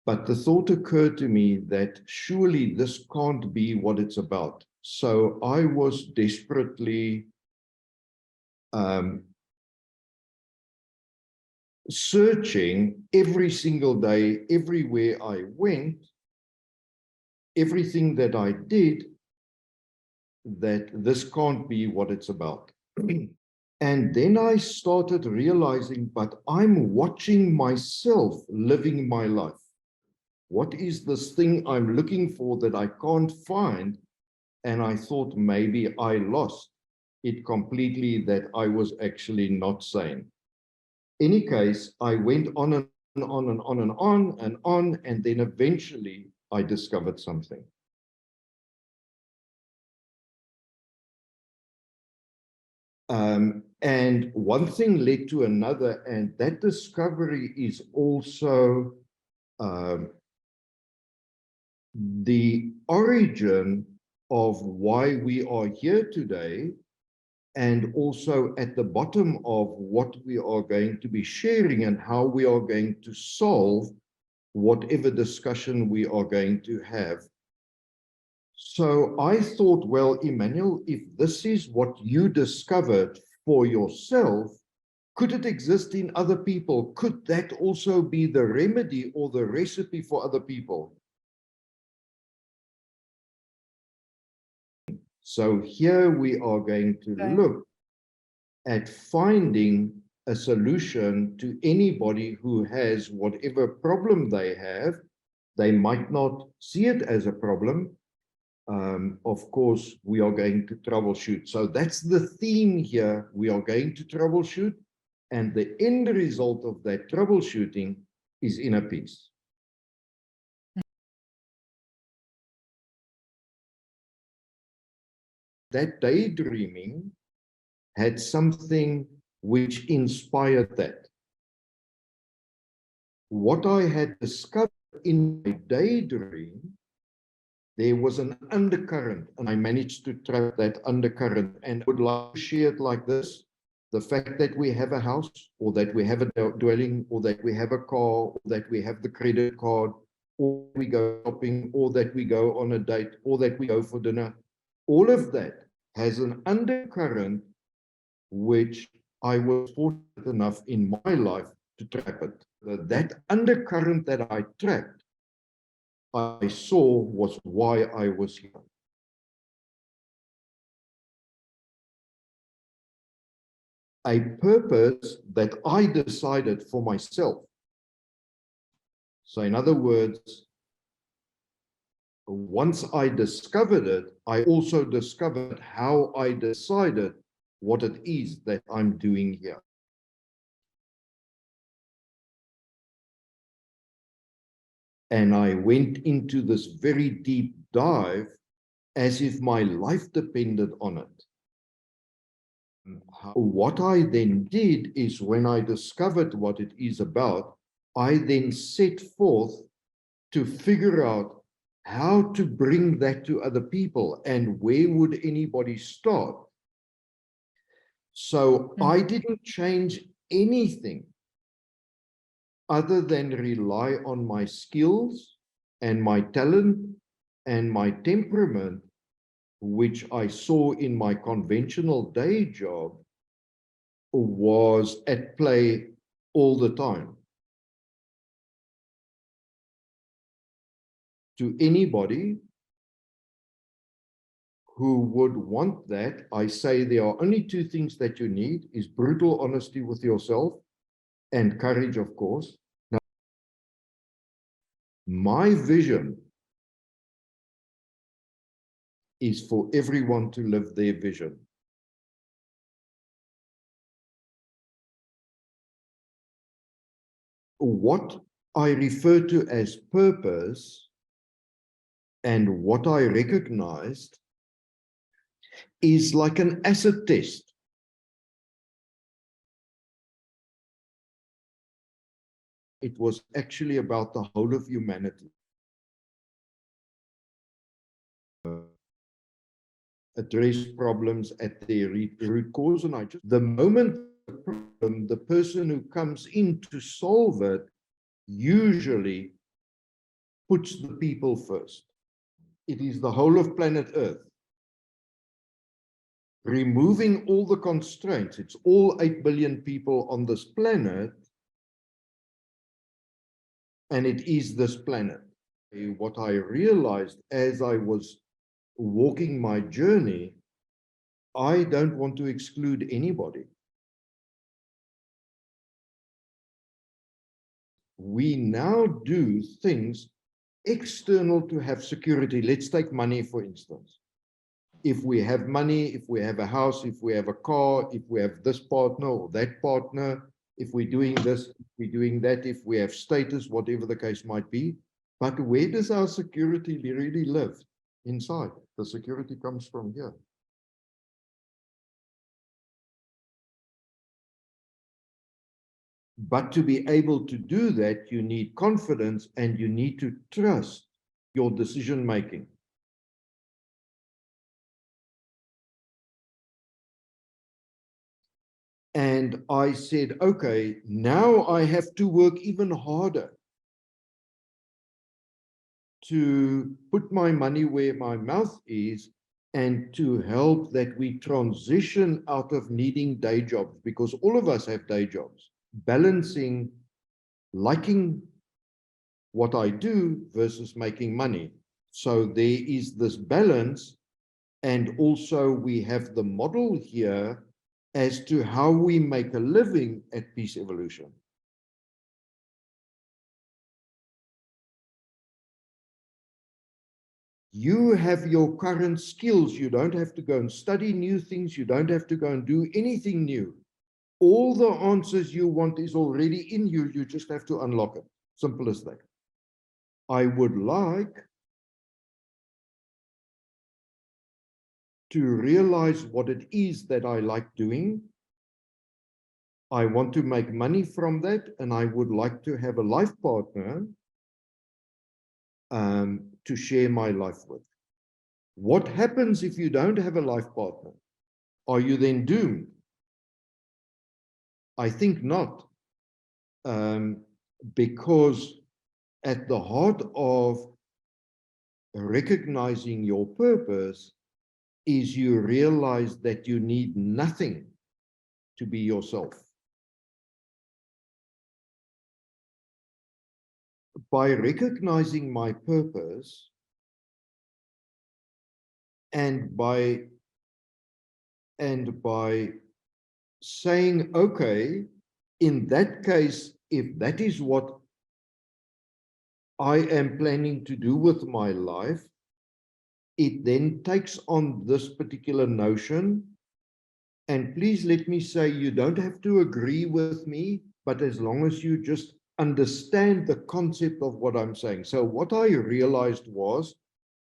But the thought occurred to me that surely this can't be what it's about. So I was desperately searching every single day, everywhere I went, everything that I did, that this can't be what it's about. And then I started realizing, but I'm watching myself living my life. What is this thing I'm looking for that I can't find? And I thought maybe I lost it completely, that I was actually not sane. In any case, I went on and on and on and on and on, and then eventually I discovered something. And one thing led to another, and that discovery is also the origin of why we are here today, and also at the bottom of what we are going to be sharing and how we are going to solve whatever discussion we are going to have. So I thought, well, Emmanuel, if this is what you discovered for yourself, could it exist in other people? Could that also be the remedy or the recipe for other people? So here we are going to look at finding a solution to anybody who has whatever problem they have. They might not see it as a problem. Of course, we are going to troubleshoot. So that's the theme here. We are going to troubleshoot, and the end result of that troubleshooting is inner peace. That daydreaming had something which inspired that. What I had discovered in my daydream, there was an undercurrent, and I managed to trap that undercurrent, and I would like to share it like this. The fact that we have a house, or that we have a dwelling, or that we have a car, or that we have the credit card, or we go shopping, or that we go on a date, or that we go for dinner, all of that has an undercurrent which I was fortunate enough in my life to trap it. That undercurrent that I trapped, I saw was why I was here. A purpose that I decided for myself. So in other words, once I discovered it, I also discovered how I decided what it is that I'm doing here. And I went into this very deep dive as if my life depended on it. What I then did is, when I discovered what it is about, I then set forth to figure out how to bring that to other people, and where would anybody start. So I didn't change anything other than rely on my skills and my talent and my temperament, which I saw in my conventional day job, was at play all the time. To anybody who would want that, I say there are only two things that you need: is brutal honesty with yourself and courage, of course. Now, my vision is for everyone to live their vision. What I refer to as purpose, and what I recognized, is like an acid test. It was actually about the whole of humanity. Address problems at their root cause, and the moment the person who comes in to solve it usually puts the people first. It is the whole of planet Earth. Removing all the constraints, it's all 8 billion people on this planet, and it is this planet. What I realized as I was walking my journey, I don't want to exclude anybody. We now do things external to have security. Let's take money, for instance. If we have money, if we have a house, if we have a car, if we have this partner or that partner, if we're doing this, if we're doing that, if we have status, whatever the case might be. But where does our security really live? Inside. The security comes from here. But to be able to do that, you need confidence and you need to trust your decision making. And I said, okay, now I have to work even harder to put my money where my mouth is and to help that we transition out of needing day jobs, because all of us have day jobs, balancing liking what I do versus making money. So there is this balance, and also we have the model here as to how we make a living at Peace Evolution. You have your current skills. You don't have to go and study new things. You don't have to go and do anything new. All the answers you want is already in you. You just have to unlock it. Simple as that. I would like to realize what it is that I like doing. I want to make money from that, and I would like to have a life partner to share my life with. What happens if you don't have a life partner? Are you then doomed? I think not, because at the heart of recognizing your purpose is you realize that you need nothing to be yourself. By recognizing my purpose and by saying, okay, in that case, if that is what I am planning to do with my life, it then takes on this particular notion. And please let me say, you don't have to agree with me, but as long as you just understand the concept of what I'm saying. So what I realized was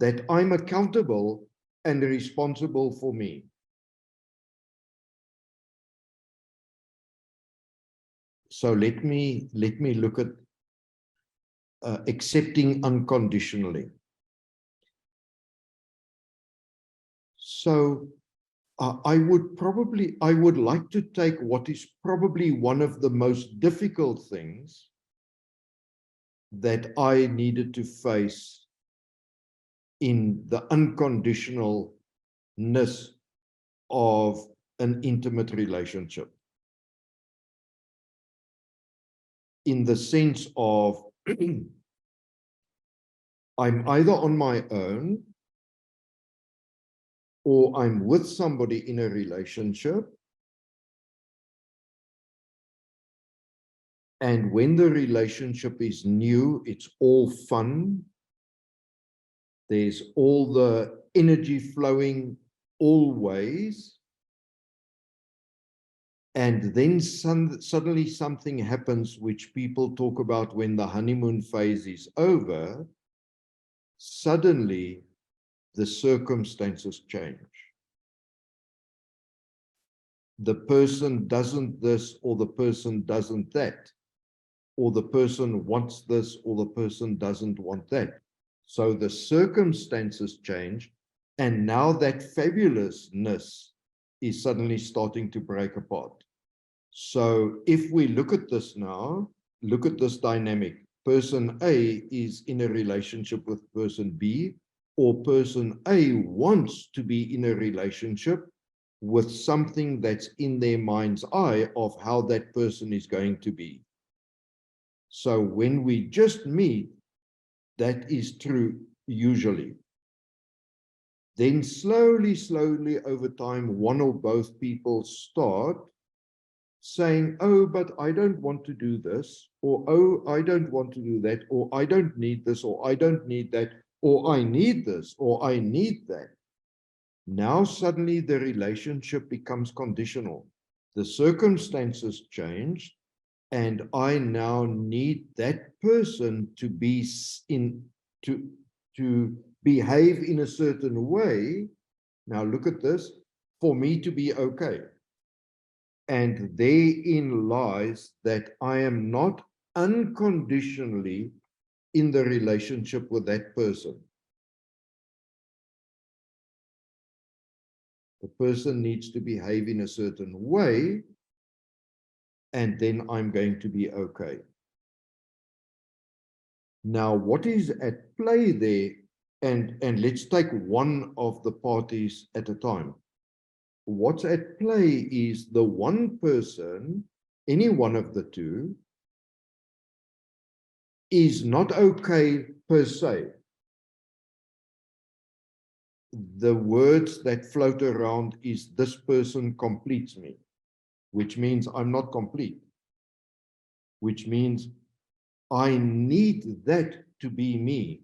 that I'm accountable and responsible for me. So let me look at accepting unconditionally. So I would like to take what is probably one of the most difficult things that I needed to face in the unconditionalness of an intimate relationship. In the sense of, I'm either on my own or I'm with somebody in a relationship. And when the relationship is new, it's all fun. There's all the energy flowing always. And then suddenly something happens which people talk about when the honeymoon phase is over. Suddenly, the circumstances change. The person doesn't this, or the person doesn't that, or the person wants this, or the person doesn't want that. So the circumstances change, and now that fabulousness is suddenly starting to break apart. So if we look at this now, look at this dynamic. person A is in a relationship with person B, or person A wants to be in a relationship with something that's in their mind's eye of how that person is going to be. So when we just meet, that is true usually. Then slowly over time, one or both people start saying, oh, but I don't want to do this, or oh, I don't want to do that, or I don't need this, or I don't need that, or I need this, or I need that. Now suddenly the relationship becomes conditional. The circumstances change, and I now need that person to be to behave in a certain way. Now look at this, for me to be okay. And therein lies that I am not unconditionally in the relationship with that person. The person needs to behave in a certain way, and then I'm going to be okay. Now, what is at play there, and let's take one of the parties at a time. What's at play is the one person, any one of the two, is not okay per se. The words that float around is this person completes me, which means I'm not complete, which means I need that to be me.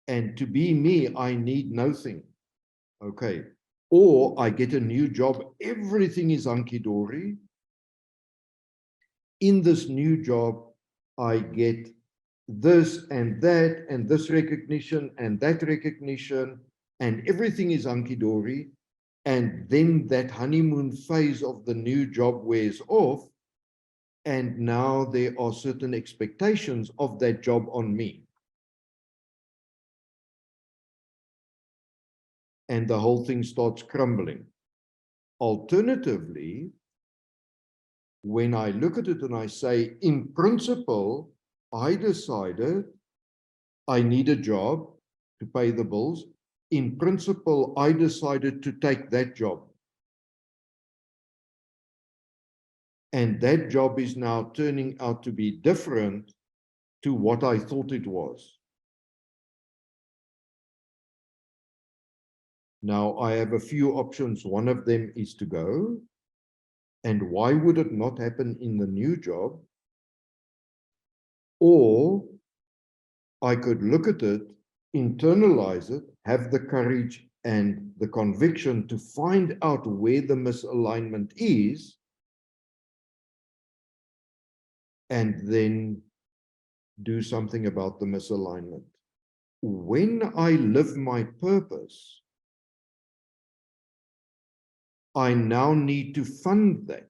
And to be me, I need nothing. Okay. Or I get a new job, everything is hunky-dory. In this new job, I get this and that, and this recognition and that recognition, and everything is hunky-dory. And then that honeymoon phase of the new job wears off, and now there are certain expectations of that job on me. And the whole thing starts crumbling. Alternatively, when I look at it and I say, in principle, I decided I need a job to pay the bills. In principle, I decided to take that job. And that job is now turning out to be different to what I thought it was. Now, I have a few options. One of them is to go. And why would it not happen in the new job? Or I could look at it, internalize it, have the courage and the conviction to find out where the misalignment is, and then do something about the misalignment. When I live my purpose, I now need to fund that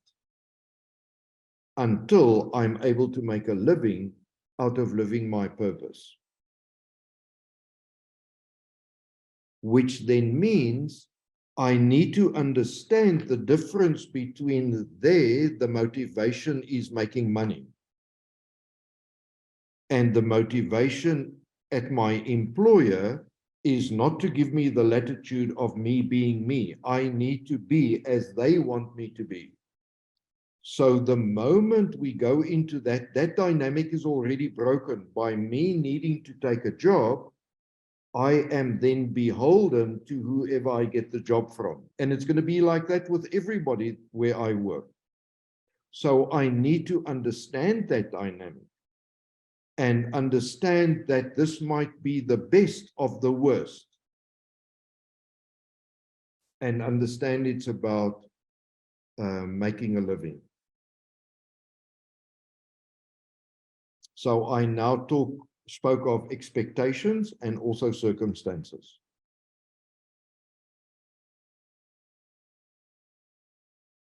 until I'm able to make a living out of living my purpose. Which then means I need to understand the difference between the motivation is making money, and the motivation at my employer is not to give me the latitude of me being me. I need to be as they want me to be. So the moment we go into that, that dynamic is already broken by me needing to take a job. I am then beholden to whoever I get the job from. And it's going to be like that with everybody where I work. So I need to understand that dynamic and understand that this might be the best of the worst. And understand it's about making a living. So I now spoke of expectations and also circumstances.